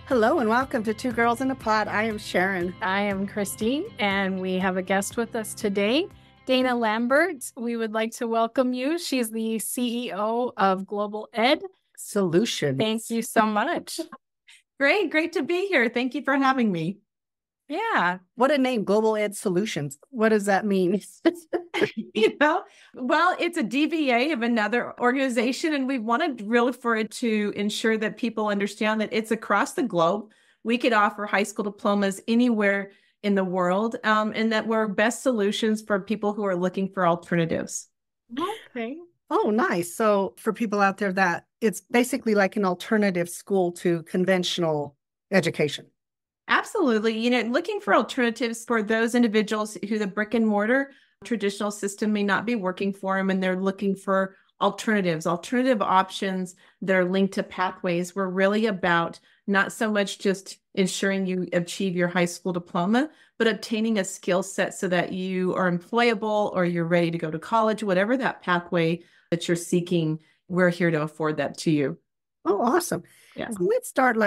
Hello and welcome to Two Girls in a Pod. I am Sharon. I am Christy, and we have a guest with us today, Dana Lambert. We would like to welcome you. She's the CEO of Global Ed Solutions. Thank you so much. Great to be here. Thank you for having me. Yeah. What a name, Global Ed Solutions. What does that mean? Well, it's a DBA of another organization, and we wanted really for it to ensure that people understand that it's across the globe. We could offer high school diplomas anywhere in the world, and that we're best solutions for people who are looking for alternatives. Okay. Oh, nice. So for people out there, that it's basically like an alternative school to conventional education. Absolutely. Looking for alternatives for those individuals who the brick and mortar traditional system may not be working for them, and they're looking for alternative options that are linked to pathways. We're really about not so much just ensuring you achieve your high school diploma, but obtaining a skill set so that you are employable or you're ready to go to college, whatever that pathway that you're seeking, we're here to afford that to you. Oh, awesome. Yeah. So let's start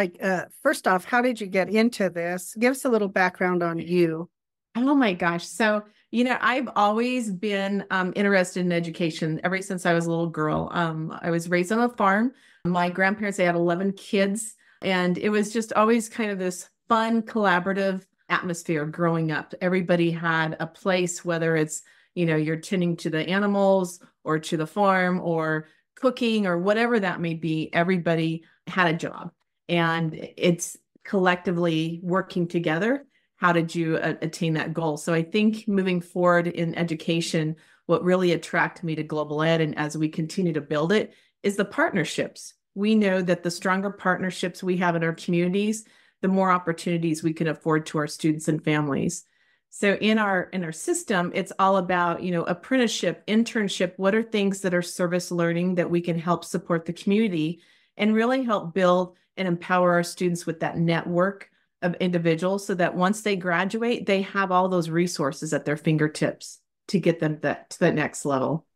first off, how did you get into this? Give us a little background on you. Oh my gosh. So, I've always been interested in education ever since I was a little girl. I was raised on a farm. My grandparents, they had 11 kids, and it was just always kind of this fun, collaborative atmosphere growing up. Everybody had a place, whether it's, you're tending to the animals or to the farm or cooking or whatever that may be. Everybody had a job, and it's collectively working together. How did you attain that goal? So I think moving forward in education, what really attracted me to Global Ed, and as we continue to build it, is the partnerships. We know that the stronger partnerships we have in our communities, the more opportunities we can afford to our students and families. So in our system, it's all about, apprenticeship, internship. What are things that are service learning that we can help support the community and really help build and empower our students with that network of individuals so that once they graduate, they have all those resources at their fingertips to get them to that next level.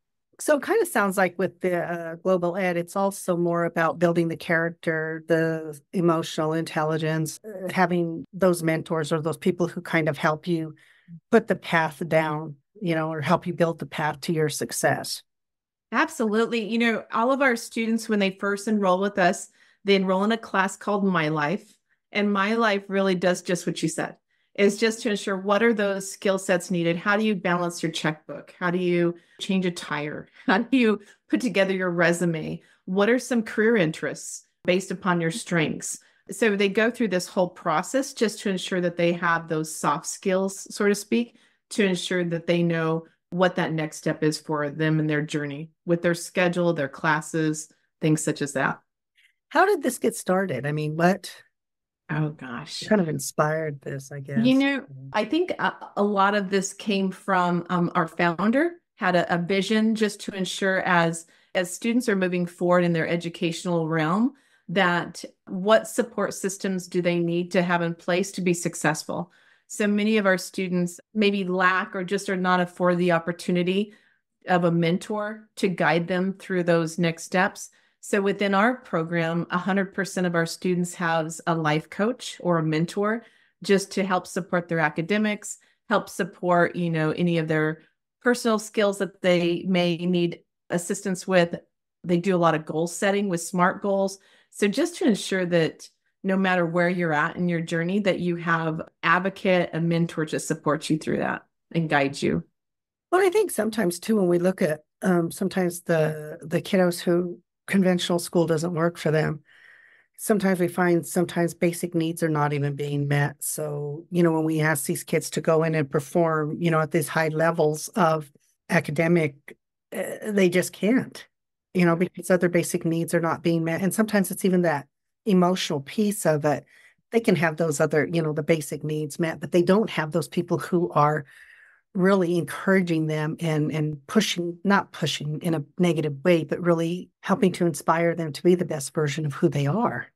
So it kind of sounds like with the Global Ed, it's also more about building the character, the emotional intelligence, having those mentors or those people who kind of help you put the path down, or help you build the path to your success. Absolutely. All of our students, when they first enroll with us, they enroll in a class called My Life. And My Life really does just what you said, is just to ensure what are those skill sets needed? How do you balance your checkbook? How do you change a tire? How do you put together your resume? What are some career interests based upon your strengths? So they go through this whole process just to ensure that they have those soft skills, so to speak, to ensure that they know what that next step is for them in their journey with their schedule, their classes, things such as that. How did this get started? I mean, what? Oh, gosh. Kind of inspired this, I guess. I think a lot of this came from our founder had a vision just to ensure as students are moving forward in their educational realm, that what support systems do they need to have in place to be successful? So many of our students maybe lack or just are not afforded the opportunity of a mentor to guide them through those next steps. So within our program, 100% of our students have a life coach or a mentor just to help support their academics, help support, any of their personal skills that they may need assistance with. They do a lot of goal setting with SMART goals. So just to ensure that no matter where you're at in your journey, that you have advocate, a mentor to support you through that and guide you. Well, I think sometimes too, when we look at sometimes the kiddos who conventional school doesn't work for them, sometimes we find basic needs are not even being met. So, when we ask these kids to go in and perform, at these high levels of academic, they just can't, because other basic needs are not being met. And sometimes it's even that emotional piece of it. They can have those other, the basic needs met, but they don't have those people who are really encouraging them and not pushing in a negative way, but really helping to inspire them to be the best version of who they are.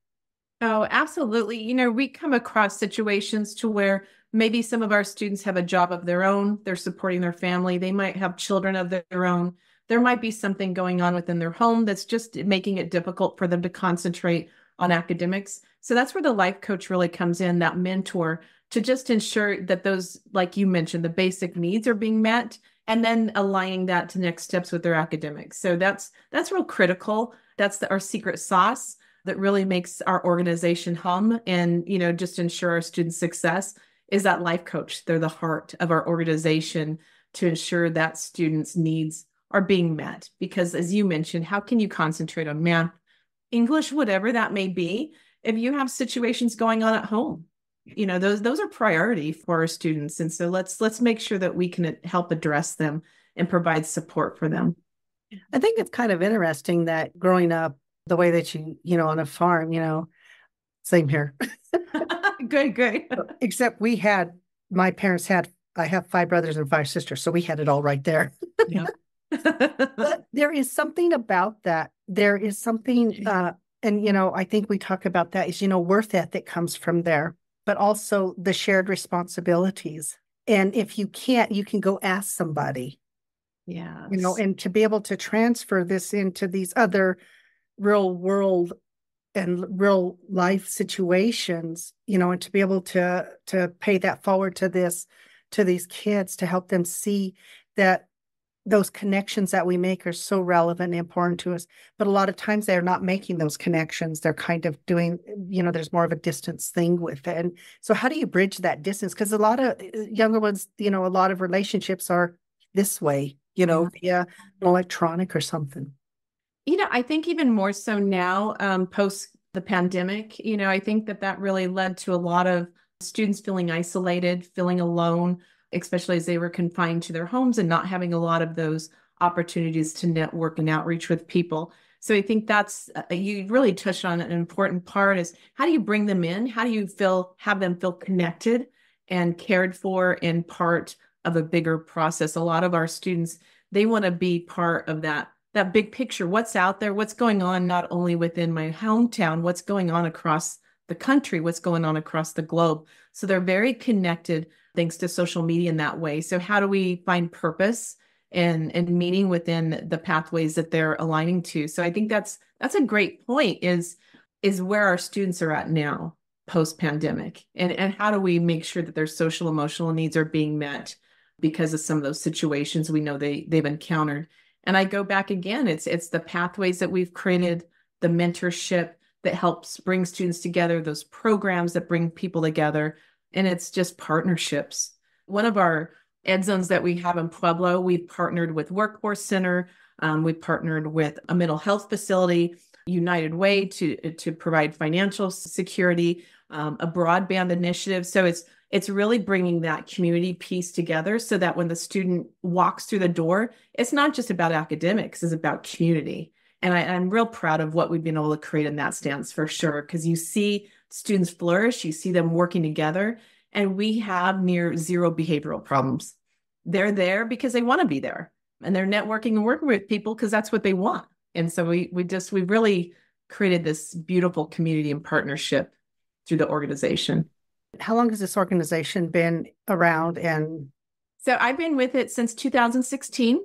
Oh, absolutely. We come across situations to where maybe some of our students have a job of their own. They're supporting their family. They might have children of their own. There might be something going on within their home that's just making it difficult for them to concentrate on academics. So that's where the life coach really comes in, that mentor, to just ensure that those, like you mentioned, the basic needs are being met, and then aligning that to next steps with their academics. So that's real critical. That's our secret sauce that really makes our organization hum and, just ensure our student success is that life coach. They're the heart of our organization to ensure that students' needs are being met. Because as you mentioned, how can you concentrate on math, English, whatever that may be, if you have situations going on at home? Those are priority for our students. And so let's make sure that we can help address them and provide support for them. I think it's kind of interesting that growing up the way that on a farm, same here. Good. Except I have 5 brothers and 5 sisters, so we had it all right there. Yeah. But there is something about that. There is something, and I think we talk about that is, worth ethic comes from there, but also the shared responsibilities. And if you can't, you can go ask somebody. Yeah. And to be able to transfer this into these other real world and real life situations, and to be able to pay that forward to these kids, to help them see that those connections that we make are so relevant and important to us. But a lot of times they're not making those connections. They're kind of doing, there's more of a distance thing with it. And so how do you bridge that distance? Because a lot of younger ones, a lot of relationships are this way, via electronic or something. I think even more so now, post the pandemic, I think that really led to a lot of students feeling isolated, feeling alone, especially as they were confined to their homes and not having a lot of those opportunities to network and outreach with people. So I think that's, you really touched on an important part, is how do you bring them in? How do you have them feel connected and cared for and part of a bigger process? A lot of our students, they want to be part of that big picture. What's out there? What's going on, not only within my hometown, what's going on across the country, what's going on across the globe. So they're very connected thanks to social media in that way. So how do we find purpose and meaning within the pathways that they're aligning to? So I think that's a great point, is where our students are at now post-pandemic, and how do we make sure that their social emotional needs are being met because of some of those situations we know they've encountered. And I go back again, it's the pathways that we've created, the mentorship that helps bring students together, those programs that bring people together, and it's just partnerships. One of our ed zones that we have in Pueblo, we've partnered with Workforce Center, we've partnered with a mental health facility, United Way to provide financial security, a broadband initiative. So it's really bringing that community piece together so that when the student walks through the door, it's not just about academics, it's about community. And I'm real proud of what we've been able to create in that stance, for sure, because you see students flourish, you see them working together, and we have near zero behavioral problems. They're there because they want to be there, and they're networking and working with people because that's what they want. And so we really created this beautiful community and partnership through the organization. How long has this organization been around? And so I've been with it since 2016.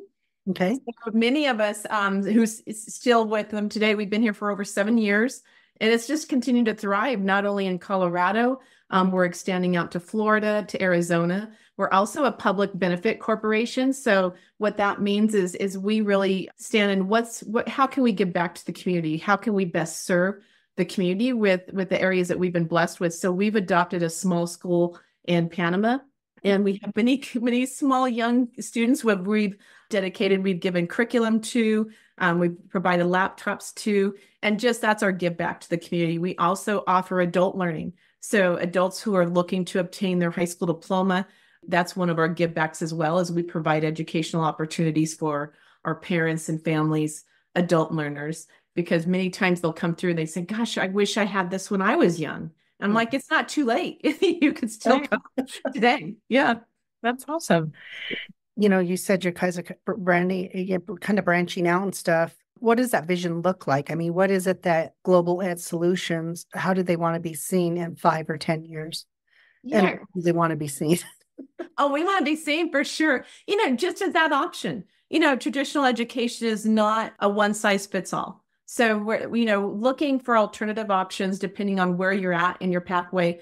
Okay. So many of us who's still with them today, we've been here for over 7 years, and it's just continued to thrive, not only in Colorado, we're extending out to Florida, to Arizona. We're also a public benefit corporation. So what that means is we really stand in how can we give back to the community? How can we best serve the community with the areas that we've been blessed with? So we've adopted a small school in Panama, and we have many small young students who we've dedicated, we've given curriculum to, we've provided laptops to, and just that's our give back to the community. We also offer adult learning. So adults who are looking to obtain their high school diploma, that's one of our give backs, as well as we provide educational opportunities for our parents and families, adult learners, because many times they'll come through and they say, gosh, I wish I had this when I was young. I'm like, it's not too late. You can still come today. Yeah, that's awesome. You said your guys are kind of branching out and stuff. What does that vision look like? I mean, what is it that Global Ed Solutions, how do they want to be seen in 5 or 10 years? Yeah. And do they want to be seen? Oh, we want to be seen for sure. Just as that option. Traditional education is not a one size fits all. So we're, looking for alternative options depending on where you're at in your pathway,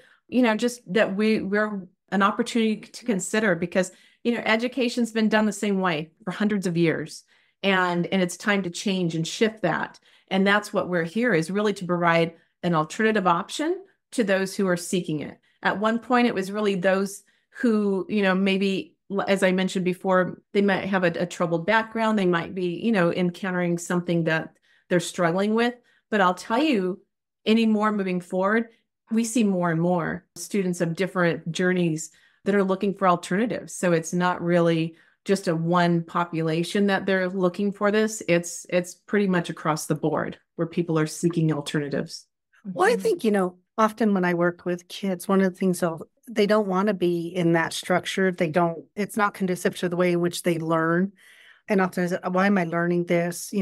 just that we're an opportunity to consider because, education's been done the same way for hundreds of years. And it's time to change and shift that. And that's what we're here is really to provide an alternative option to those who are seeking it. At one point, it was really those who, maybe, as I mentioned before, they might have a troubled background. They might be, encountering something that they're struggling with. But I'll tell you, anymore moving forward, we see more and more students of different journeys that are looking for alternatives. So it's not really just a one population that they're looking for this. It's pretty much across the board where people are seeking alternatives. Well, I think, often when I work with kids, one of the things they don't want to be in that structure. It's not conducive to the way in which they learn. And often, why am I learning this?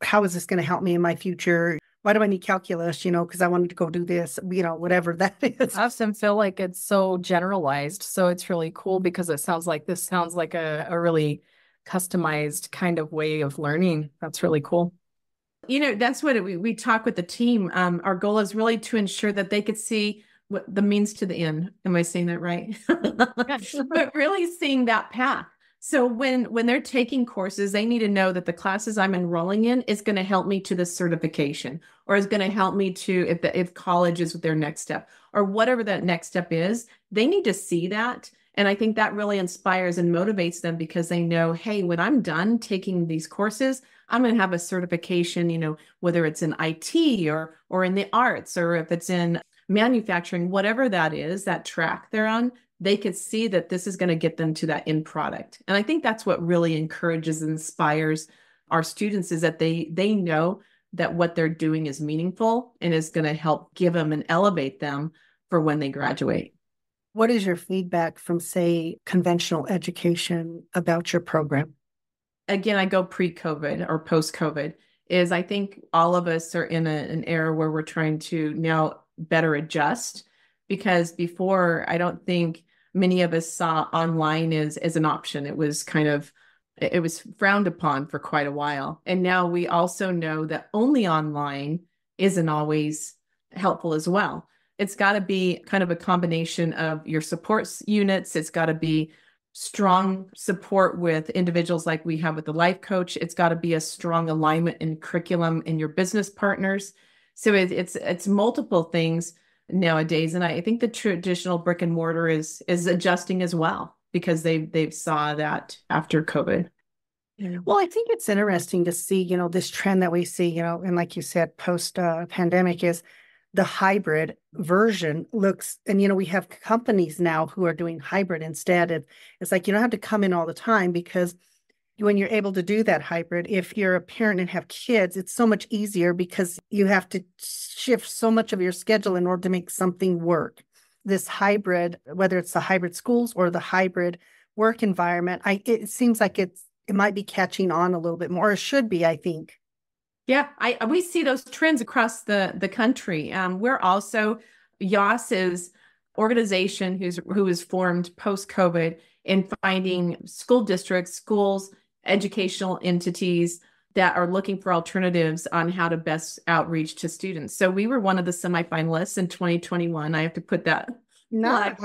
How is this going to help me in my future? Why do I need calculus? Because I wanted to go do this, whatever that is. I often feel like it's so generalized. So it's really cool because this sounds like a really customized kind of way of learning. That's really cool. That's what we talk with the team. Our goal is really to ensure that they could see what the means to the end. Am I saying that right? But really seeing that path. So when they're taking courses, they need to know that the classes I'm enrolling in is going to help me to the certification, or is going to help me to if college is their next step, or whatever that next step is. They need to see that. And I think that really inspires and motivates them because they know, hey, when I'm done taking these courses, I'm going to have a certification, whether it's in IT or in the arts, or if it's in manufacturing, whatever that is, that track they're on, they could see that this is going to get them to that end product. And I think that's what really encourages and inspires our students is that they know that what they're doing is meaningful and is going to help give them and elevate them for when they graduate. What is your feedback from, say, conventional education about your program? Again, I go pre-COVID or post-COVID, is I think all of us are in an era where we're trying to now better adjust, because before, I don't think many of us saw online as an option. It was frowned upon for quite a while. And now we also know that only online isn't always helpful as well. It's got to be kind of a combination of your support units. It's got to be strong support with individuals like we have with the life coach. It's got to be a strong alignment in curriculum and your business partners. So it's multiple things nowadays. And I think the traditional brick and mortar is adjusting as well because they've saw that after COVID. Well, I think it's interesting to see, this trend that we see, and like you said, post pandemic is the hybrid version looks, and we have companies now who are doing hybrid instead. It's like you don't have to come in all the time, because when you're able to do that hybrid, if you're a parent and have kids, it's so much easier because you have to shift so much of your schedule in order to make something work. This hybrid, whether it's the hybrid schools or the hybrid work environment, it seems like it might be catching on a little bit more. It should be, I think. Yeah, we see those trends across the country. We're also YAS's organization who was formed post-COVID in finding school districts, schools, educational entities that are looking for alternatives on how to best outreach to students. So we were one of the semifinalists in 2021. I have to put that. No,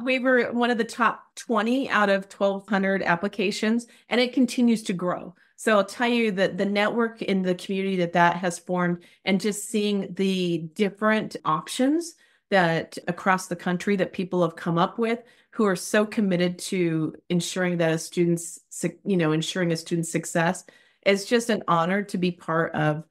we were one of the top 20 out of 1,200 applications, and it continues to grow. So I'll tell you that the network in the community that has formed, and just seeing the different options that across the country that people have come up with, who are so committed to ensuring that ensuring a student's success, it's just an honor to be part of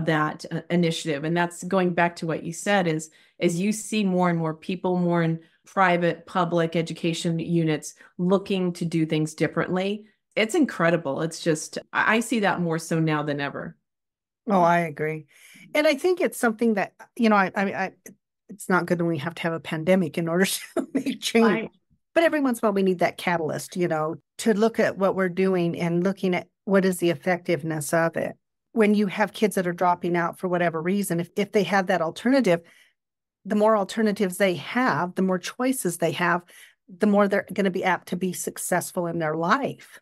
that initiative. And that's going back to what you said is, as you see more and more people, more in private, public education units looking to do things differently, it's incredible. It's just, I see that more so now than ever. Oh, I agree. And I think it's something that, it's not good when we have to have a pandemic in order to make change. Right. But every once in a while we need that catalyst, to look at what we're doing and looking at what is the effectiveness of it. When you have kids that are dropping out for whatever reason, if they have that alternative, the more alternatives they have, the more choices they have, the more they're going to be apt to be successful in their life.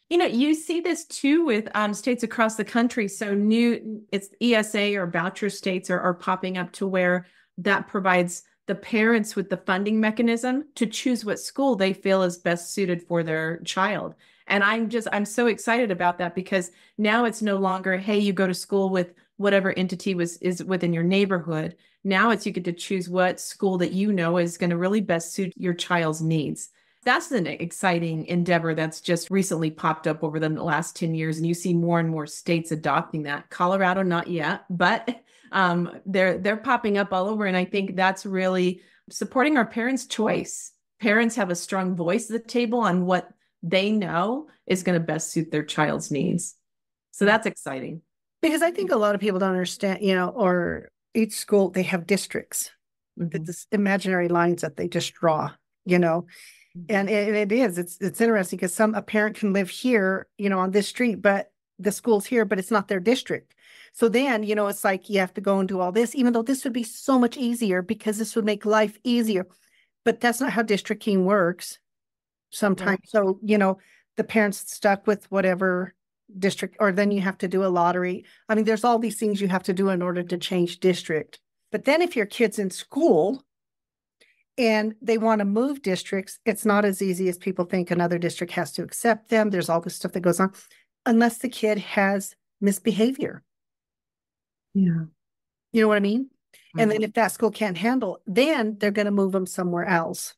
You see this too with states across the country. So it's ESA or voucher states are popping up to where that provides the parents with the funding mechanism to choose what school they feel is best suited for their child. And I'm so excited about that because now it's no longer, hey, you go to school with whatever entity is within your neighborhood. Now you get to choose what school that you know is going to really best suit your child's needs. That's an exciting endeavor that's just recently popped up over the last 10 years. And you see more and more states adopting that. Colorado, not yet, but they're popping up all over. And I think that's really supporting our parents' choice. Parents have a strong voice at the table on what they know is going to best suit their child's needs. So that's exciting. Because I think a lot of people don't understand, or each school, they have districts, this imaginary lines that they just draw, and it's interesting because a parent can live here, on this street, but the school's here, but it's not their district. So then, it's like you have to go and do all this, even though this would be so much easier because this would make life easier. But that's not how districting works sometimes. Yeah. So, the parents stuck with whatever district, or then you have to do a lottery. I mean, there's all these things you have to do in order to change district. But then if your kid's in school and they want to move districts, it's not as easy as people think. Another district has to accept them. There's all this stuff that goes on, unless the kid has misbehavior. Yeah. You know what I mean? Mm-hmm. And then if that school can't handle, then they're going to move them somewhere else.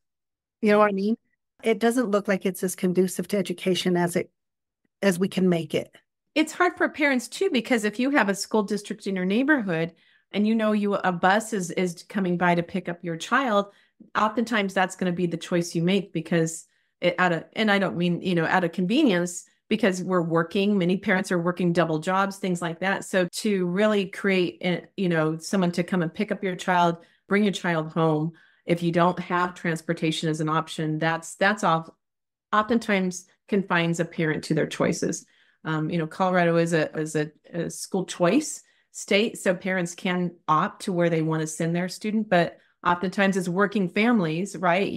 You know what I mean? It doesn't look like it's as conducive to education as we can make it. It's hard for parents too, because if you have a school district in your neighborhood and a bus is coming by to pick up your child, oftentimes that's going to be the choice you make because and I don't mean, out of convenience, because we're working, many parents are working double jobs, things like that. So to really create, someone to come and pick up your child, bring your child home, if you don't have transportation as an option, that's oftentimes confines a parent to their choices. Colorado is a school choice state, so parents can opt to where they want to send their student, but oftentimes as working families, right,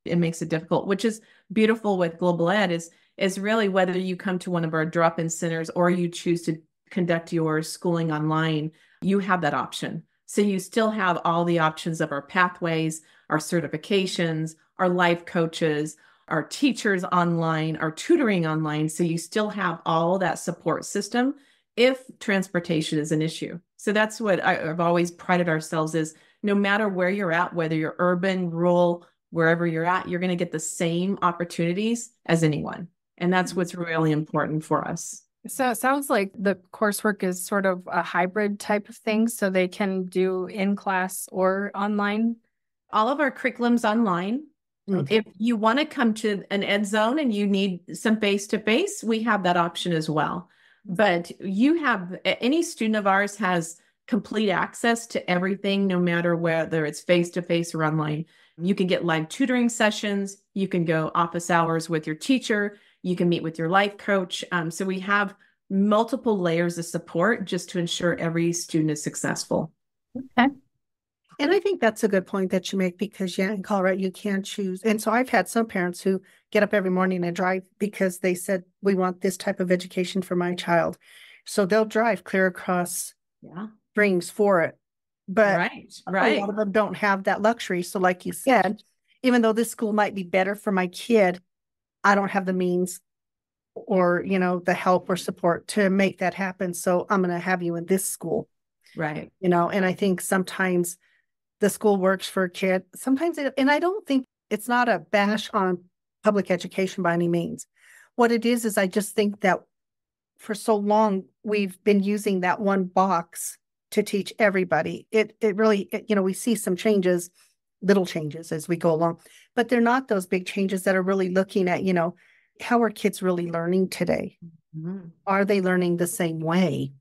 it makes it difficult, which is beautiful with global ed is really whether you come to one of our drop-in centers or you choose to conduct your schooling online, you have that option. So you still have all the options of our pathways, our certifications, our life coaches, our teachers online, our tutoring online. So you still have all that support system if transportation is an issue. So that's what I've always prided ourselves is no matter where you're at, whether you're urban, rural, wherever you're at, you're going to get the same opportunities as anyone. And that's what's really important for us. So it sounds like the coursework is sort of a hybrid type of thing, so they can do in class or online. All of our curriculum's online. Okay. If you want to come to an ed zone and you need some face-to-face, we have that option as well. But any student of ours has complete access to everything, no matter whether it's face-to-face or online. You can get live tutoring sessions. You can go office hours with your teacher. You can meet with your life coach. So we have multiple layers of support just to ensure every student is successful. Okay. And I think that's a good point that you make because, in Colorado, you can choose. And so I've had some parents who get up every morning and drive because they said, we want this type of education for my child. So they'll drive clear across Springs for it. But right. A lot of them don't have that luxury. So like you said, even though this school might be better for my kid, I don't have the means or, the help or support to make that happen. So I'm going to have you in this school. Right. And I think sometimes the school works for a kid. Sometimes and I don't think it's not a bash on public education by any means. What it is I just think that for so long, we've been using that one box to teach everybody. It really, we see some changes, little changes as we go along, but they're not those big changes that are really looking at, how are kids really learning today? Mm-hmm. Are they learning the same way?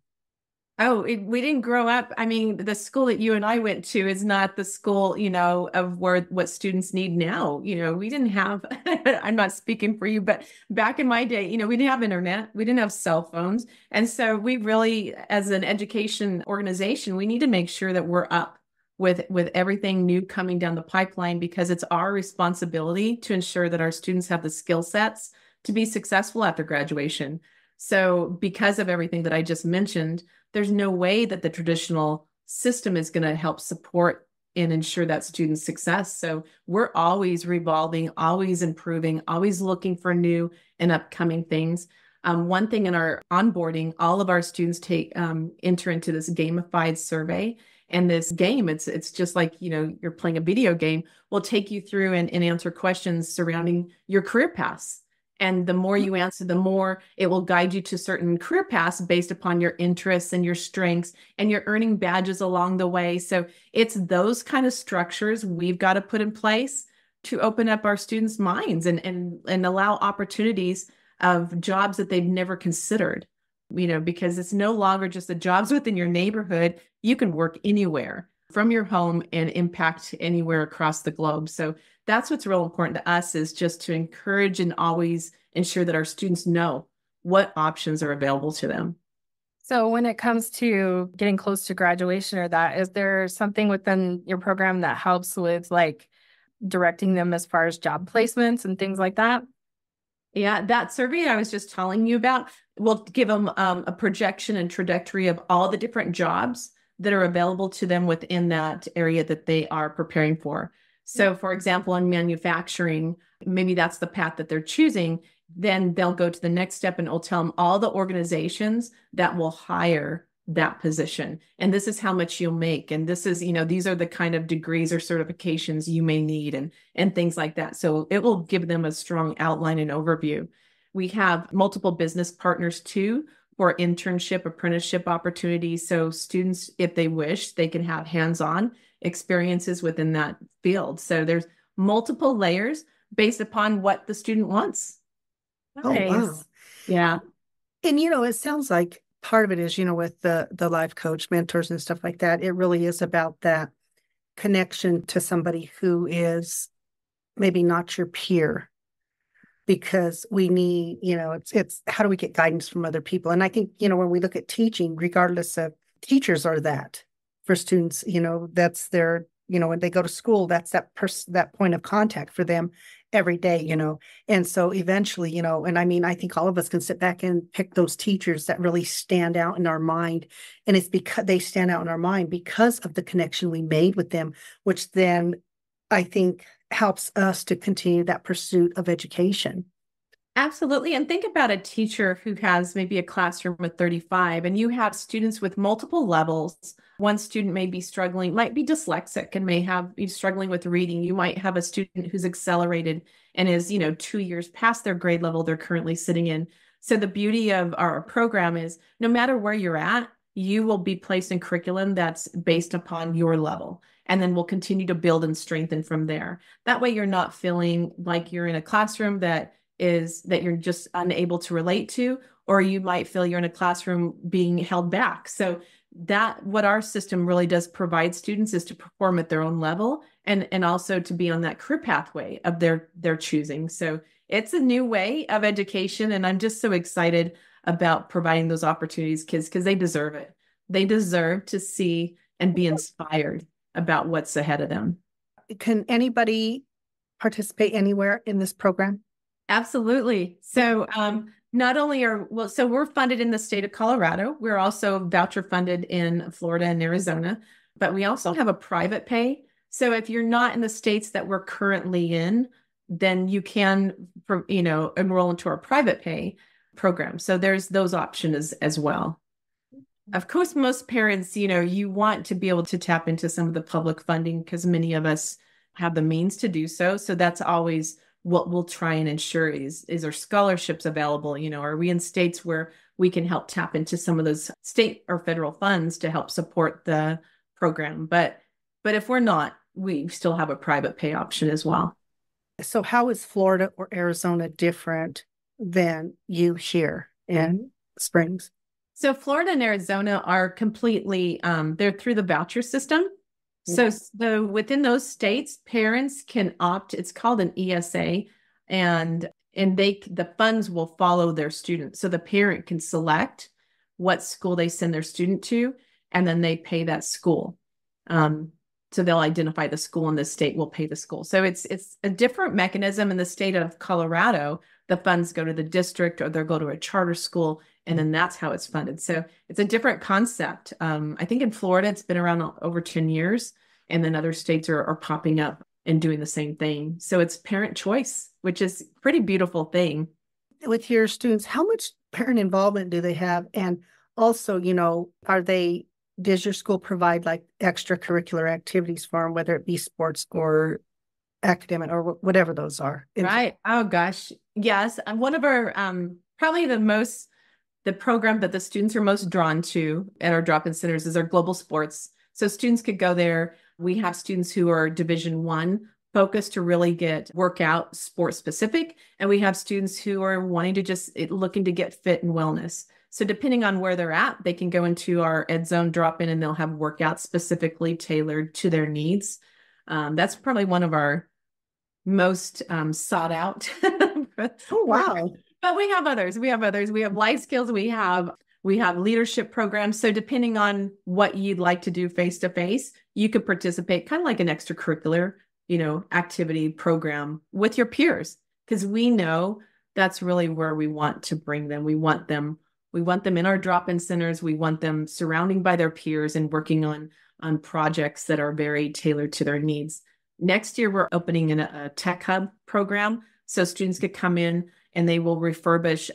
Oh, we didn't grow up. I mean, the school that you and I went to is not the school, of what students need now. We didn't have, I'm not speaking for you, but back in my day, we didn't have internet. We didn't have cell phones. And so we really, as an education organization, we need to make sure that we're up with everything new coming down the pipeline because it's our responsibility to ensure that our students have the skill sets to be successful after graduation. So because of everything that I just mentioned, there's no way that the traditional system is going to help support and ensure that student success. So we're always revolving, always improving, always looking for new and upcoming things. One thing in our onboarding, all of our students enter into this gamified survey. And this game, it's just like, you're playing a video game, will take you through and answer questions surrounding your career paths. And the more you answer, the more it will guide you to certain career paths based upon your interests and your strengths, and you're earning badges along the way. So it's those kind of structures we've got to put in place to open up our students' minds and allow opportunities of jobs that they've never considered, because it's no longer just the jobs within your neighborhood. You can work anywhere from your home and impact anywhere across the globe. So that's what's real important to us, is just to encourage and always ensure that our students know what options are available to them. So when it comes to getting close to graduation or that, is there something within your program that helps with like directing them as far as job placements and things like that? Yeah, that survey I was just telling you about will give them a projection and trajectory of all the different jobs that are available to them within that area that they are preparing for. So, for example, in manufacturing, maybe that's the path that they're choosing. Then they'll go to the next step and it'll tell them all the organizations that will hire that position. And this is how much you'll make. And this is, these are the kind of degrees or certifications you may need and things like that. So it will give them a strong outline and overview. We have multiple business partners too for internship, apprenticeship opportunities. So students, if they wish, they can have hands-on experiences within that field. So there's multiple layers based upon what the student wants. Oh, wow. Yeah. And, it sounds like part of it is, with the life coach mentors and stuff like that, it really is about that connection to somebody who is maybe not your peer, because we need, it's how do we get guidance from other people? And I think, when we look at teaching, regardless of teachers are that for students, that's their, when they go to school, that's that point of contact for them every day, and so eventually, and I mean, I think all of us can sit back and pick those teachers that really stand out in our mind. And it's because they stand out in our mind because of the connection we made with them, which then I think helps us to continue that pursuit of education. Absolutely. And think about a teacher who has maybe a classroom with 35 and you have students with multiple levels. One student may be struggling, might be dyslexic and be struggling with reading. You might have a student who's accelerated and is, 2 years past their grade level they're currently sitting in. So the beauty of our program is no matter where you're at, you will be placed in curriculum that's based upon your level. And then we'll continue to build and strengthen from there. That way you're not feeling like you're in a classroom that you're just unable to relate to, or you might feel you're in a classroom being held back. So that what our system really does provide students is to perform at their own level and also to be on that career pathway of their choosing. So it's a new way of education. And I'm just so excited about providing those opportunities because they deserve it. They deserve to see and be inspired about what's ahead of them. Can anybody participate anywhere in this program? Absolutely. So not only so we're funded in the state of Colorado. We're also voucher funded in Florida and Arizona, but we also have a private pay. So if you're not in the states that we're currently in, then you can, enroll into our private pay program. So there's those options as well. Of course, most parents, you want to be able to tap into some of the public funding because many of us have the means to do so. So that's always what we'll try and ensure is there scholarships available? Are we in states where we can help tap into some of those state or federal funds to help support the program? But if we're not, we still have a private pay option as well. So how is Florida or Arizona different than you here in Springs? So Florida and Arizona are completely, they're through the voucher system. So within those states, parents can opt, it's called an ESA, and the funds will follow their student. So the parent can select what school they send their student to, and then they pay that school. So they'll identify the school and the state will pay the school. So it's a different mechanism in the state of Colorado. the funds go to the district or they'll go to a charter school, and then that's how it's funded. So it's a different concept. I think in Florida, it's been around over 10 years, and then other states are popping up and doing the same thing. So it's parent choice, which is a pretty beautiful thing. With your students, how much parent involvement do they have? And also, does your school provide like extracurricular activities for them, whether it be sports or academic or whatever those are? Right. Oh gosh. Yes. And one of our, probably the program that the students are most drawn to at our drop-in centers is our global sports. So students could go there. We have students who are Division I focused to really get workout sport specific. And we have students who are wanting to just looking to get fit and wellness. So depending on where they're at, they can go into our Ed Zone drop-in and they'll have workouts specifically tailored to their needs. That's probably one of our most sought out. Oh, wow. But we have others. We have life skills. We have leadership programs. So depending on what you'd like to do face to face, you could participate kind of like an extracurricular, activity program with your peers, because we know that's really where we want to bring them. We want them in our drop-in centers. We want them surrounding by their peers and working on projects that are very tailored to their needs. Next year, we're opening in a tech hub program. So students could come in and they will refurbish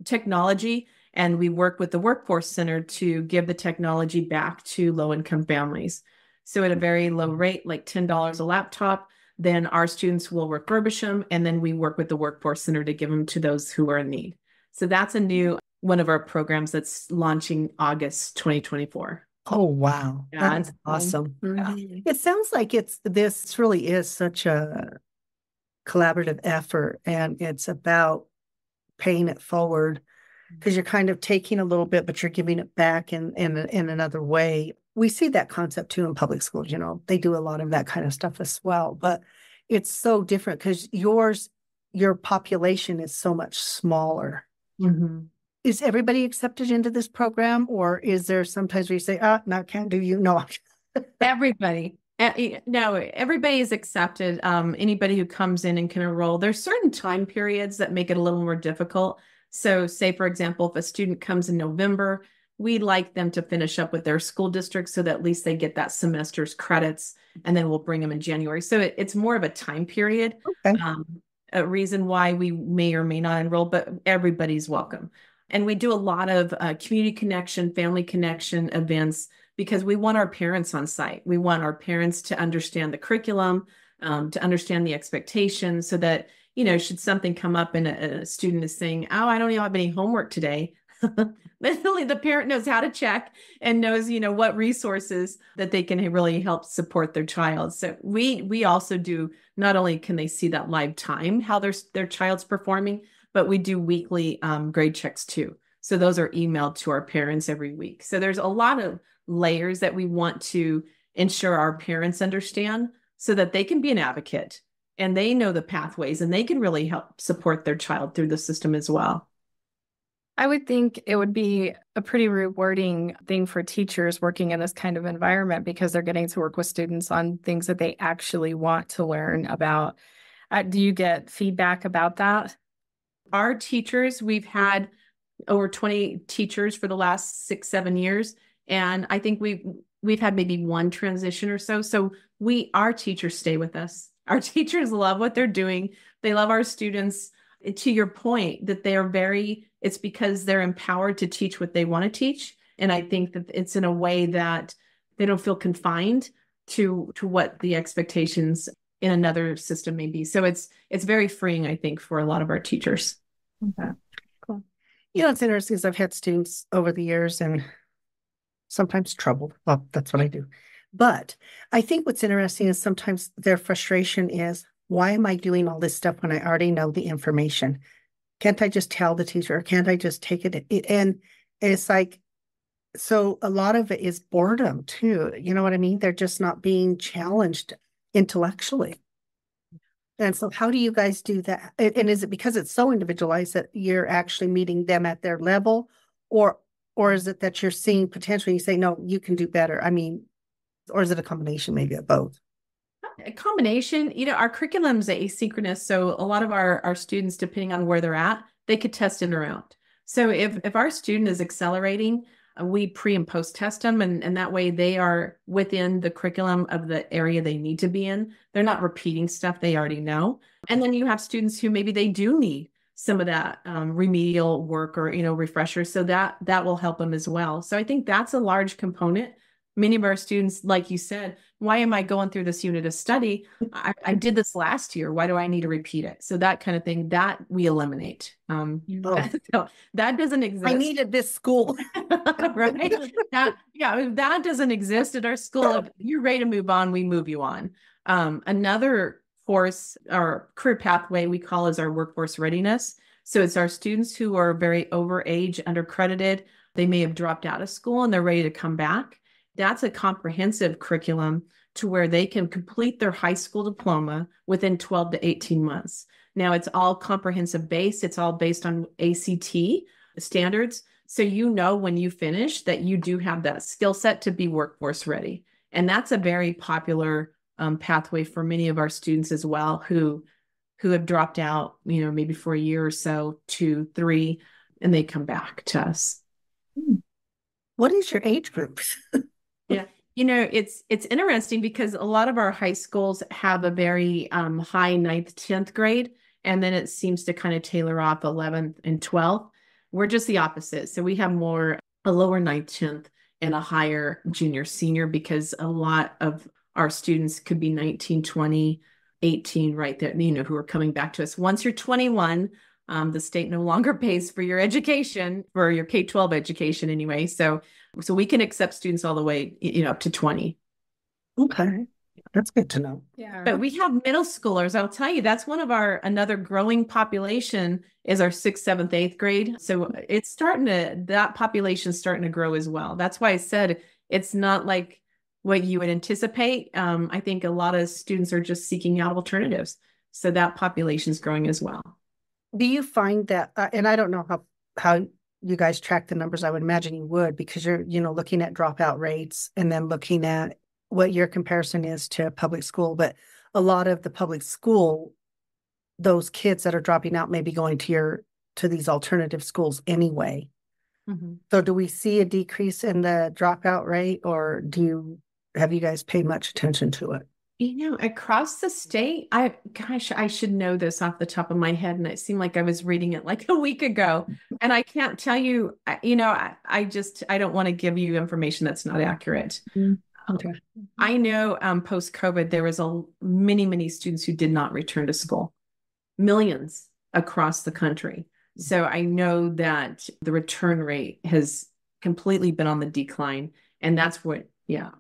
technology. And we work with the Workforce Center to give the technology back to low-income families. So at a very low rate, like $10 a laptop, then our students will refurbish them. And then we work with the Workforce Center to give them to those who are in need. So that's a new one of our programs that's launching August 2024. Oh, wow. Yeah, That's awesome. Yeah. It sounds like this really is such a collaborative effort, and it's about paying it forward, because you're kind of taking a little bit, but you're giving it back in another way. We see that concept too in public schools. They do a lot of that kind of stuff as well, but it's so different because your population is so much smaller. Mm-hmm. Is everybody accepted into this program, or is there sometimes where you say, no, can't do you? No. Everybody. No, everybody is accepted. Anybody who comes in and can enroll. There's certain time periods that make it a little more difficult. So say, for example, if a student comes in November, we'd like them to finish up with their school district so that at least they get that semester's credits, and then we'll bring them in January. So it's more of a time period, Okay. A reason why we may or may not enroll, but everybody's welcome. And we do a lot of community connection, family connection events, because we want our parents on site. We want our parents to understand the curriculum, to understand the expectations, so that, should something come up and a student is saying, oh, I don't have any homework today, literally the parent knows how to check and knows, what resources that they can really help support their child. So we also do, not only can they see that live time, how their child's performing, but we do weekly grade checks too. So those are emailed to our parents every week. So there's a lot of layers that we want to ensure our parents understand so that they can be an advocate and they know the pathways and they can really help support their child through the system as well. I would think it would be a pretty rewarding thing for teachers working in this kind of environment, because they're getting to work with students on things that they actually want to learn about. Do you get feedback about that? Our teachers, we've had over 20 teachers for the last 6-7 years. And I think we've had maybe one transition or so. So our teachers stay with us. Our teachers love what they're doing. They love our students. To your point, that it's because they're empowered to teach what they want to teach. And I think that it's in a way that they don't feel confined to what the expectations in another system may be. So it's very freeing, I think, for a lot of our teachers. Okay. Cool. It's interesting because I've had students over the years and sometimes troubled. Well, that's what I do. But I think what's interesting is sometimes their frustration is, why am I doing all this stuff when I already know the information? Can't I just tell the teacher, or can't I just take it? And it's like, so a lot of it is boredom too. You know what I mean? They're just not being challenged intellectually. And so how do you guys do that? And is it because it's so individualized that you're actually meeting them at their level, or is it that you're seeing potential and you say, no, you can do better? I mean, or is it a combination maybe of both? A combination, our curriculum is asynchronous. So a lot of our students, depending on where they're at, they could test in or out. So if our student is accelerating, we pre and post test them, and that way they are within the curriculum of the area they need to be in. They're not repeating stuff they already know. And then you have students who maybe they do need some of that remedial work or refreshers, so that will help them as well. So I think that's a large component. Many of our students, like you said, why am I going through this unit of study? I did this last year. Why do I need to repeat it? So that kind of thing, that we eliminate. So that doesn't exist. I needed this school. Right? That doesn't exist at our school. If you're ready to move on, we move you on. Another course or career pathway we call is our workforce readiness. So it's our students who are very over age, undercredited. They may have dropped out of school and they're ready to come back. That's a comprehensive curriculum to where they can complete their high school diploma within 12 to 18 months. Now, it's all comprehensive based. It's all based on ACT standards. So when you finish that you do have that skill set to be workforce ready. And that's a very popular pathway for many of our students as well who have dropped out, maybe for a year or so, 2, 3, and they come back to us. What is your age group? Yeah. It's interesting because a lot of our high schools have a very high 9th, 10th grade, and then it seems to kind of tailor off 11th and 12th. We're just the opposite. So we have a lower 9th, 10th, and a higher junior, senior, because a lot of our students could be 19, 20, 18 right there, who are coming back to us. Once you're 21, the state no longer pays for your education, for your K-12 education anyway. So we can accept students all the way, up to 20. Okay. That's good to know. Yeah. But we have middle schoolers. I'll tell you, that's another growing population is our 6th, 7th, 8th grade. So that population's starting to grow as well. That's why I said it's not like what you would anticipate. I think a lot of students are just seeking out alternatives. So that population's growing as well. Do you find that, and I don't know how you guys track the numbers, I would imagine you would, because you're, looking at dropout rates and then looking at what your comparison is to public school. But a lot of the public school, those kids that are dropping out may be going to these alternative schools anyway. Mm-hmm. So do we see a decrease in the dropout rate, or have you guys paid much attention to it? Across the state, I should know this off the top of my head. And it seemed like I was reading it like a week ago. And I can't tell you, I don't want to give you information that's not accurate. Okay. I know post-COVID, there was many, many students who did not return to school, millions across the country. So I know that the return rate has completely been on the decline. And that's yeah.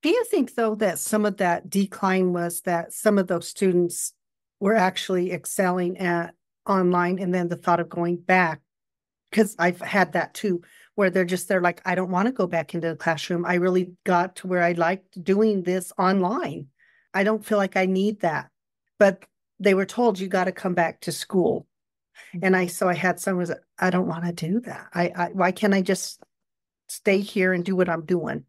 Do you think, though, that some of that decline was that some of those students were actually excelling at online and then the thought of going back? Because I've had that too, where they're like, I don't want to go back into the classroom. I really got to where I liked doing this online. I don't feel like I need that. But they were told you got to come back to school. And I had someone say, I don't want to do that. Why can't I just stay here and do what I'm doing?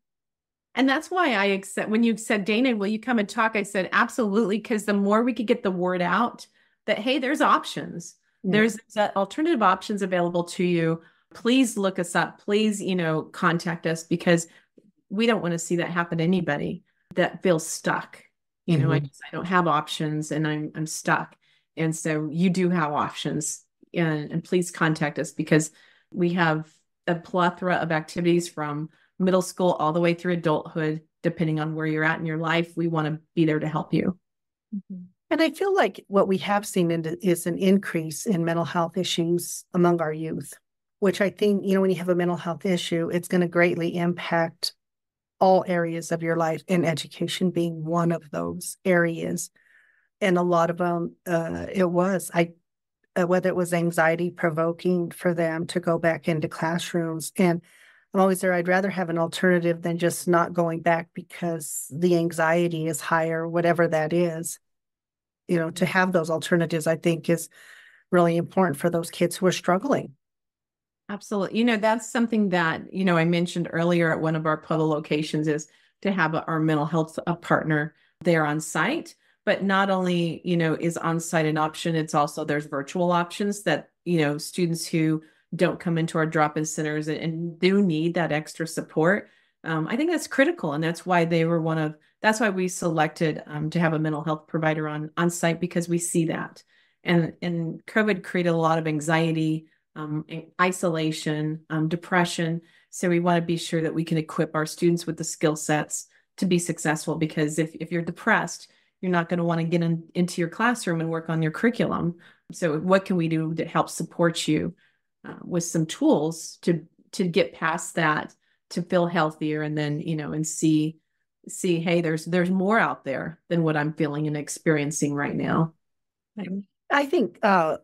And that's why I accept when you said, Dana, will you come and talk? I said, absolutely. Because the more we could get the word out that, hey, there's options. Yeah. There's alternative options available to you. Please look us up. Please, contact us, because we don't want to see that happen to anybody that feels stuck. I don't have options and I'm stuck. And so you do have options, and please contact us, because we have a plethora of activities from middle school all the way through adulthood, depending on where you're at in your life. We want to be there to help you. Mm-hmm. And I feel like what we have seen is an increase in mental health issues among our youth, which I think, when you have a mental health issue, it's going to greatly impact all areas of your life, and education being one of those areas. And a lot of them, whether it was anxiety provoking for them to go back into classrooms. And I'm always there. I'd rather have an alternative than just not going back because the anxiety is higher, whatever that is. To have those alternatives, I think, is really important for those kids who are struggling. Absolutely. That's something that, I mentioned earlier at one of our Pueblo locations, is to have our mental health partner there on site. But not only, is on-site an option, it's also there's virtual options that, students who don't come into our drop-in centers and do need that extra support. I think that's critical. And that's why that's why we selected to have a mental health provider on site, because we see that. And COVID created a lot of anxiety, isolation, depression. So we want to be sure that we can equip our students with the skill sets to be successful, because if you're depressed, you're not going to want to get into your classroom and work on your curriculum. So what can we do to help support you with some tools to get past that, to feel healthier, and then, and see, hey, there's more out there than what I'm feeling and experiencing right now. I think when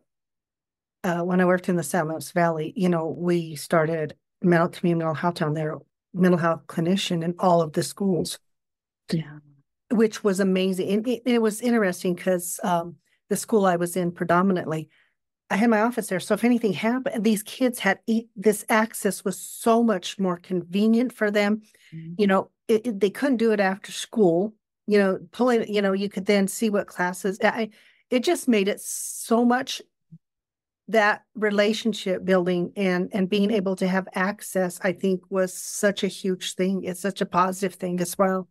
I worked in the San Luis Valley, we started community mental health down there, mental health clinician in all of the schools. Yeah. Which was amazing. And it was interesting because the school I was in predominantly, I had my office there. So if anything happened, these kids had this access was so much more convenient for them. Mm-hmm. They couldn't do it after school, pulling, you could then see what classes. It just made it so much, that relationship building and being able to have access, I think, was such a huge thing. It's such a positive thing as well.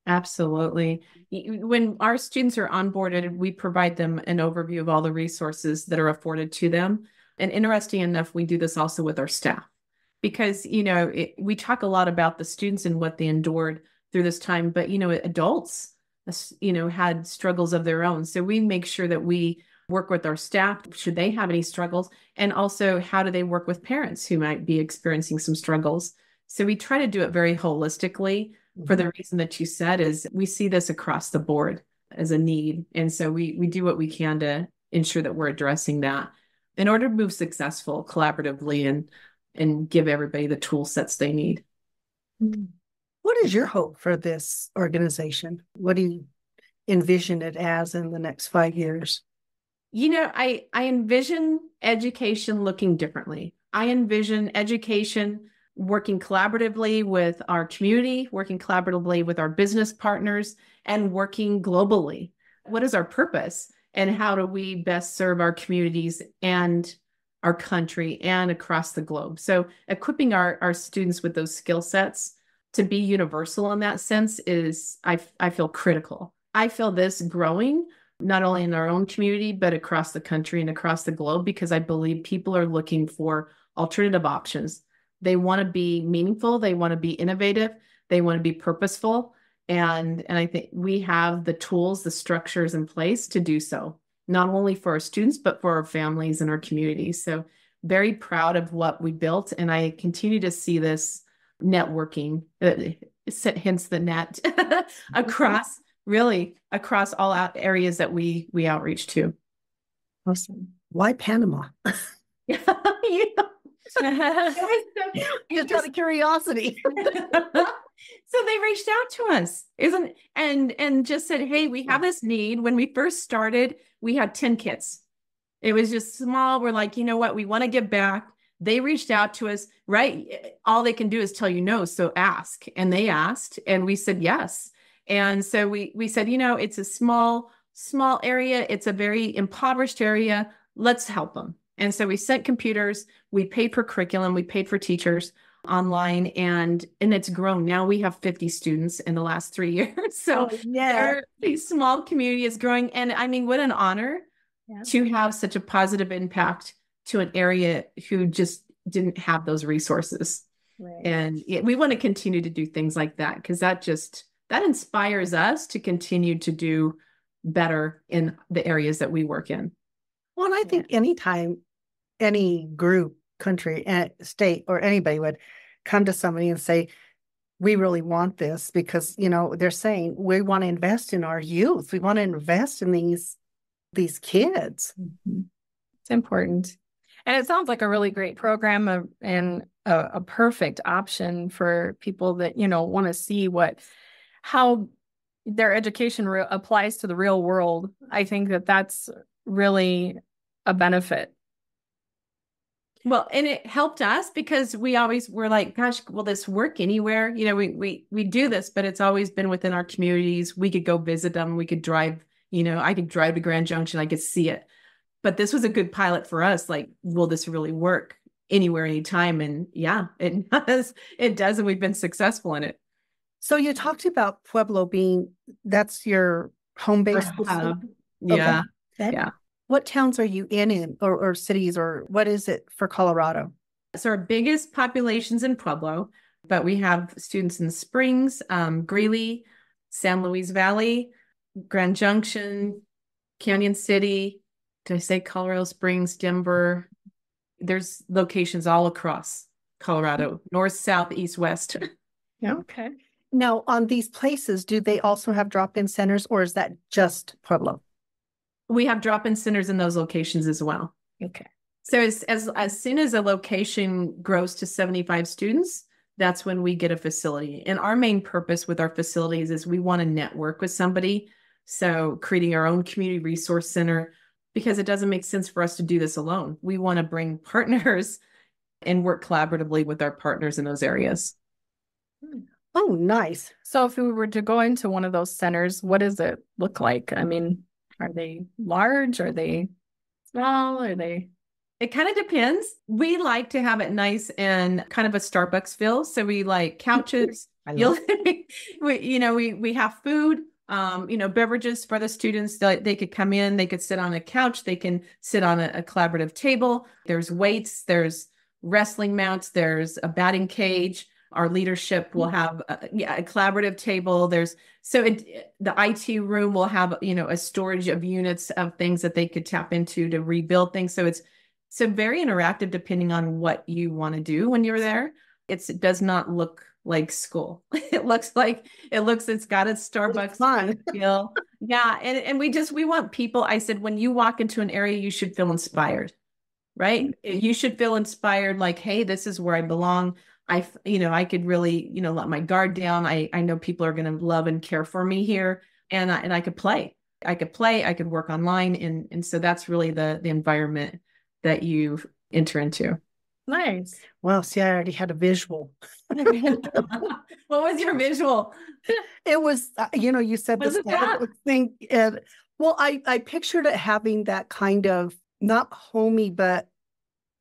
Absolutely. When our students are onboarded, we provide them an overview of all the resources that are afforded to them. And interesting enough, we do this also with our staff, because, we talk a lot about the students and what they endured through this time, but, adults, had struggles of their own. So we make sure that we work with our staff should they have any struggles, and also how do they work with parents who might be experiencing some struggles. So we try to do it very holistically. For the reason that you said, is we see this across the board as a need. And so we do what we can to ensure that we're addressing that in order to move successful collaboratively and give everybody the tool sets they need. What is your hope for this organization? What do you envision it as in the next 5 years? I envision education looking differently. I envision education working collaboratively with our community, working collaboratively with our business partners, and working globally. What is our purpose, and how do we best serve our communities and our country and across the globe? So equipping our students with those skill sets to be universal in that sense is, I feel, critical. I feel this growing not only in our own community, but across the country and across the globe, because I believe people are looking for alternative options. They want to be meaningful. They want to be innovative. They want to be purposeful. And I think we have the tools, the structures in place to do so, not only for our students, but for our families and our communities. So very proud of what we built. And I continue to see this networking, hence the net, across all areas that we outreach to. Awesome. Why Panama? Just out of curiosity. So they reached out to us, and just said, hey, we have this need. When we first started, we had 10 kids. It was just small. We're like, you know what? We want to give back. They reached out to us, right? All they can do is tell you no. So ask. And they asked, and we said yes. And so we said, it's a small area. It's a very impoverished area. Let's help them. And so we sent computers, we paid for curriculum, we paid for teachers online, and it's grown. Now we have 50 students in the last 3 years. So the small community is growing. And I mean, what an honor to have such a positive impact to an area who just didn't have those resources. Right. And we want to continue to do things like that, because that inspires us to continue to do better in the areas that we work in. Well, and I think anytime any group, country, state, or anybody would come to somebody and say, we really want this, because, they're saying we want to invest in our youth. We want to invest in these kids. Mm-hmm. It's important. And it sounds like a really great program and a perfect option for people that, want to see how their education applies to the real world. I think that's really a benefit. Well, and it helped us because we always were like, gosh, will this work anywhere? We do this, but it's always been within our communities. We could go visit them. We could drive I could drive to Grand Junction, I could see it. But this was a good pilot for us. Like, will this really work anywhere, anytime? And yeah, it does. It does. And we've been successful in it. So you talked about Pueblo that's your home base. Yeah. Okay. Yeah. What towns are you in or cities, or what is it for Colorado? So our biggest population's in Pueblo, but we have students in Springs, Greeley, San Luis Valley, Grand Junction, Canyon City. Did I say Colorado Springs, Denver? There's locations all across Colorado, north, south, east, west. Yeah. Okay. Now, on these places, do they also have drop-in centers, or is that just Pueblo? We have drop-in centers in those locations as well. Okay. So as soon as a location grows to 75 students, that's when we get a facility. And our main purpose with our facilities is we want to network with somebody. So creating our own community resource center, because it doesn't make sense for us to do this alone. We want to bring partners and work collaboratively with our partners in those areas. Oh, nice. So if we were to go into one of those centers, what does it look like? I mean, are they large? Are they small? Are they? It kind of depends. We like to have it nice and kind of a Starbucks feel. So we like couches. We have food, beverages for the students. They could come in, they could sit on a couch, they can sit on a collaborative table. There's weights, there's wrestling mounts, there's a batting cage. Our leadership will have a collaborative table. The IT room will have, a storage of units of things that they could tap into to rebuild things. So it's very interactive depending on what you want to do when you're there. It does not look like school. It's got a Starbucks feel. Yeah. And we want people. I said, when you walk into an area, you should feel inspired, right? You should feel inspired, like, hey, this is where I belong. I could really, let my guard down. I know people are going to love and care for me here. And I could play. I could work online. And so that's really the environment that you enter into. Nice. Well, see, I already had a visual. What was your visual? It was, you said the thing. And well, I pictured it having that kind of, not homey, but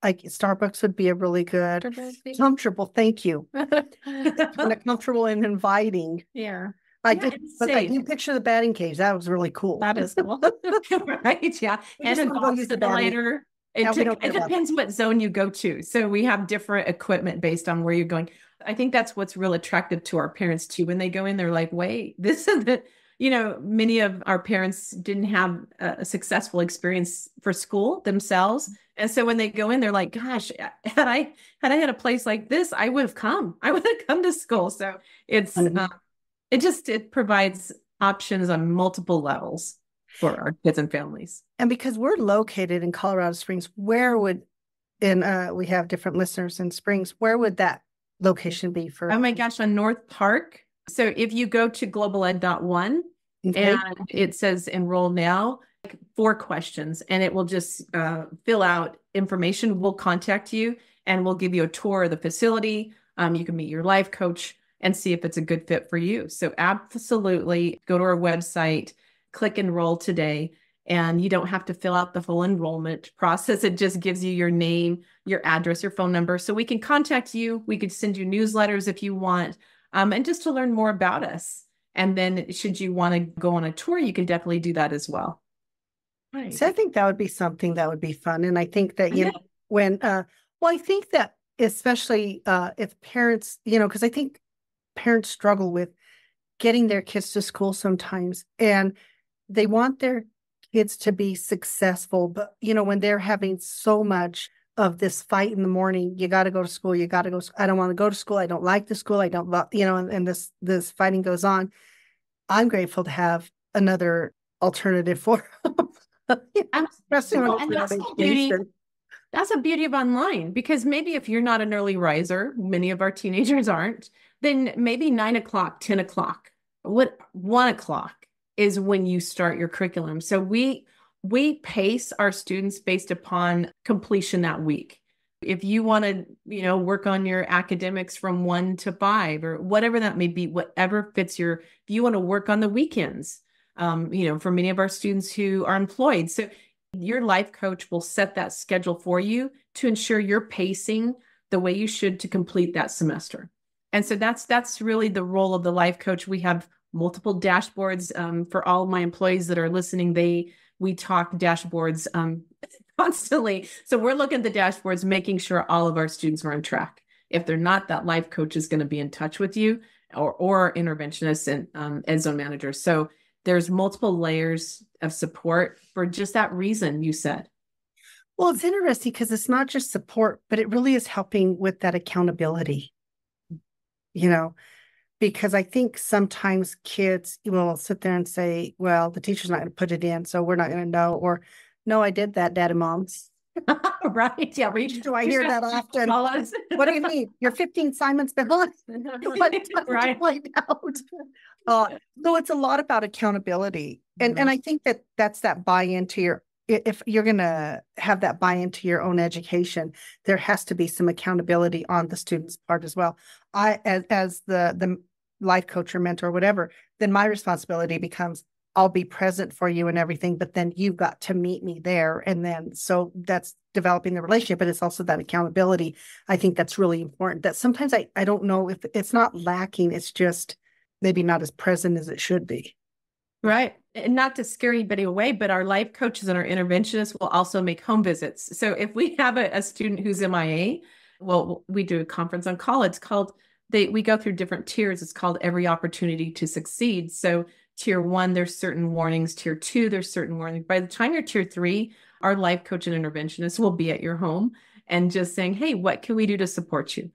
like Starbucks would be a really good, comfortable. Thank you. Kind of comfortable and inviting. Yeah. I did picture the batting cage. That was really cool. That is cool. Right. Yeah. And a golf simulator. It depends what zone you go to. So we have different equipment based on where you're going. I think that's what's real attractive to our parents too. When they go in, they're like, wait, this is the, many of our parents didn't have a successful experience for school themselves. And so when they go in, they're like, gosh, had I had a place like this, I would have come to school. So it provides options on multiple levels for our kids and families. And because we're located in Colorado Springs, we have different listeners in Springs, where would that location be for? Oh my gosh, on North Park. So if you go to globaled.one, okay, and it says enroll now, 4 questions, and it will just fill out information. We'll contact you and we'll give you a tour of the facility. You can meet your life coach and see if it's a good fit for you. So absolutely go to our website, click enroll today, and you don't have to fill out the full enrollment process. It just gives you your name, your address, your phone number. So we can contact you. We could send you newsletters if you want, and just to learn more about us. And then should you want to go on a tour, you can definitely do that as well. Right. So I think that would be something that would be fun. And I think that, I think that especially if parents, because I think parents struggle with getting their kids to school sometimes, and they want their kids to be successful. But, when they're having so much of this fight in the morning, you got to go to school, I don't want to go to school. I don't like the school. I don't love, and this fighting goes on. I'm grateful to have another alternative for them. That's a beauty of online, because maybe if you're not an early riser, many of our teenagers aren't, then maybe 9 o'clock, 10 o'clock, 1 o'clock is when you start your curriculum. So we pace our students based upon completion that week. If you want to, work on your academics from 1 to 5 or whatever that may be, whatever fits if you want to work on the weekends, for many of our students who are employed. So your life coach will set that schedule for you to ensure you're pacing the way you should to complete that semester. And so that's really the role of the life coach. We have multiple dashboards for all of my employees that are listening. We talk dashboards constantly. So we're looking at the dashboards, making sure all of our students are on track. If they're not, that life coach is going to be in touch with you, or interventionists and ed zone managers. So there's multiple layers of support for just that reason you said. Well, it's interesting because it's not just support, but it really is helping with that accountability, because I think sometimes kids will sit there and say, well, the teacher's not going to put it in, so we're not going to know, or no, I did that, Dad and Mom. Right. Yeah. Do I hear that often? What do you mean? You're 15 assignments behind. Right. Out. So it's a lot about accountability. And I think that's that buy-in to your, if you're going to have that buy-in to your own education, there has to be some accountability on the student's part as well. As the life coach or mentor or whatever, then my responsibility becomes, I'll be present for you and everything, but then you've got to meet me there. And then, so that's developing the relationship, but it's also that accountability. I think that's really important. That sometimes I don't know if it's not lacking, it's just maybe not as present as it should be. Right. And not to scare anybody away, but our life coaches and our interventionists will also make home visits. So if we have a student who's MIA, well, we do a conference on call. It's called, we go through different tiers. It's called Every Opportunity to Succeed. So tier 1, there's certain warnings. Tier 2, there's certain warnings. By the time you're tier 3, our life coach and interventionist will be at your home and just saying, hey, what can we do to support you?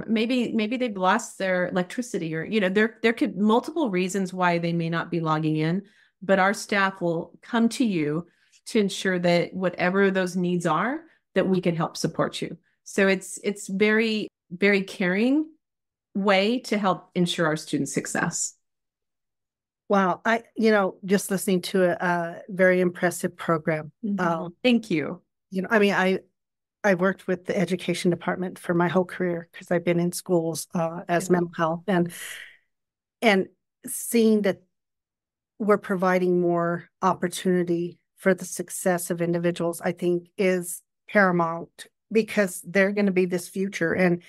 Maybe they've lost their electricity, or, there could multiple reasons why they may not be logging in, but our staff will come to you to ensure that whatever those needs are, that we can help support you. So it's very, very caring way to help ensure our student success. Wow. Just listening to a very impressive program. Thank you. I worked with the education department for my whole career because I've been in schools as mental health, and seeing that we're providing more opportunity for the success of individuals, I think is paramount, because they're going to be this future, and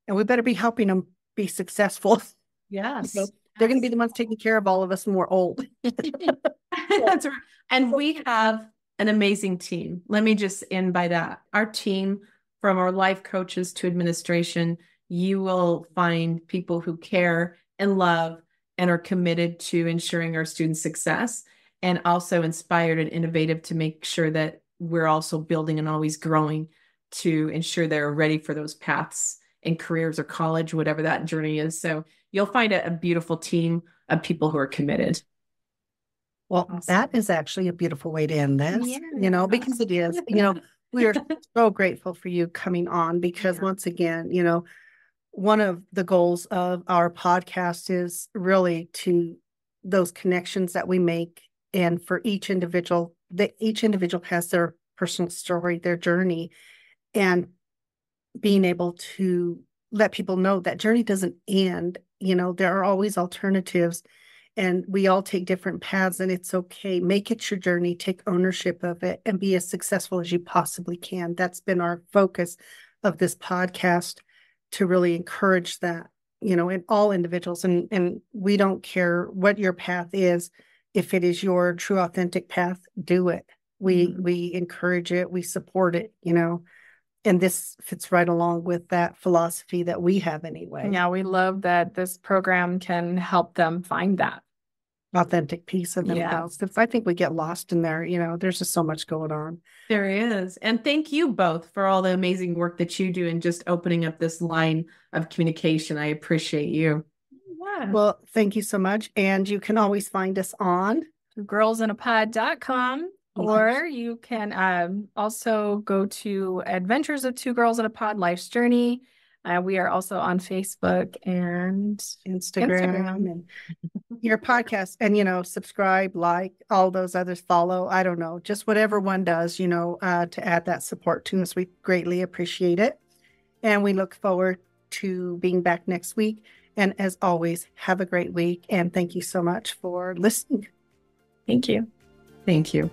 we better be helping them be successful. Yes. They're going to be the ones taking care of all of us when we're old. That's right. And we have an amazing team. Let me just end by that. Our team, from our life coaches to administration, you will find people who care and love and are committed to ensuring our students' success, and also inspired and innovative to make sure that we're also building and always growing to ensure they're ready for those paths in careers or college, whatever that journey is. So you'll find a beautiful team of people who are committed. Well, awesome. That is actually a beautiful way to end this, because it is, we are so grateful for you coming on, because once again, one of the goals of our podcast is really to those connections that we make. And for each individual, each individual has their personal story, their journey, and being able to let people know that journey doesn't end. There are always alternatives, and we all take different paths, and it's okay. Make it your journey, take ownership of it, and be as successful as you possibly can. That's been our focus of this podcast, to really encourage that, in all individuals. And we don't care what your path is. If it is your true, authentic path, do it. We encourage it. We support it, and this fits right along with that philosophy that we have anyway. Yeah, we love that this program can help them find that authentic piece of themselves. Because I think we get lost in there. There's just so much going on. There is. And thank you both for all the amazing work that you do and just opening up this line of communication. I appreciate you. Yeah. Well, thank you so much. And you can always find us on girlsinapod.com. Or you can also go to Adventures of Two Girls in a Pod, Life's Journey. We are also on Facebook and Instagram. And your podcast. And, subscribe, like, all those others, follow. I don't know, just whatever one does, to add that support to us. We greatly appreciate it. And we look forward to being back next week. And as always, have a great week. And thank you so much for listening. Thank you. Thank you.